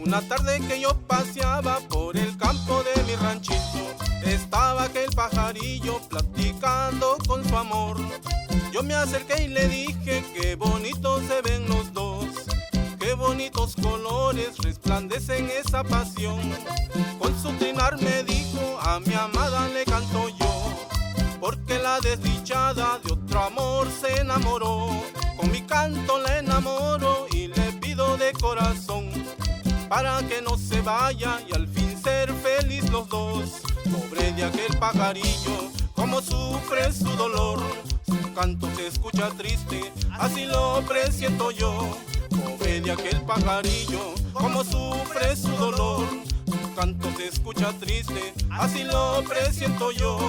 Una tarde que yo paseaba por el campo de mi ranchito, estaba aquel pajarillo platicando con su amor. Yo me acerqué y le dije qué bonitos se ven los dos, qué bonitos colores resplandecen esa pasión. Con su trinar me dijo, a mi amada le canto yo, porque la desdichada de otro amor se enamoró. Con mi canto la enamoro y le pido de corazón, para que no se vaya y al fin ser feliz los dos. Pobre de aquel pajarillo, como sufre su dolor, su canto se escucha triste, así lo presiento yo. Pobre de aquel pajarillo, como sufre su dolor, su canto se escucha triste, así lo presiento yo.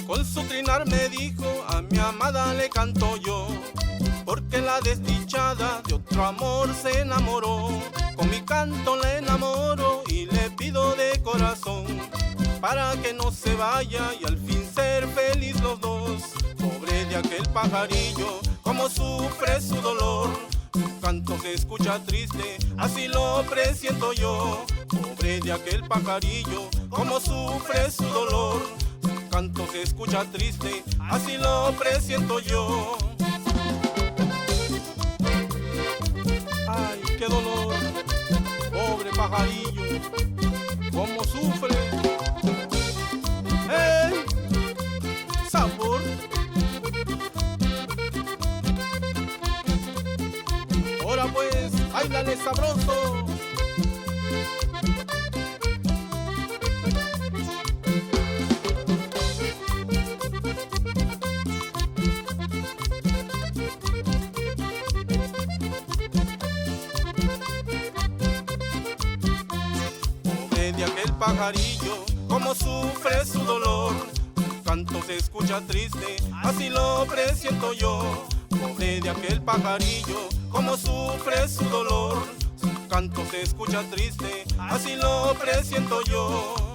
Con su trinar me dijo, a mi amada le canto yo, porque la desdichada de otro amor se enamoró. Con mi canto la enamoro y le pido de corazón, para que no se vaya y al fin ser feliz los dos. Pobre de aquel pajarillo, como sufre su dolor, su canto se escucha triste, así lo presiento yo. Pobre de aquel pajarillo, como sufre su dolor, su canto se escucha triste, así lo presiento yo. Ay, qué dolor, pobre pajarillo, cómo sufre. ¡Hey! Sabor. Ahora pues, báilale sabroso. De aquel pajarillo, como sufre su dolor, su canto se escucha triste, así lo presiento yo. Pobre de aquel pajarillo, como sufre su dolor, su canto se escucha triste, así lo presiento yo.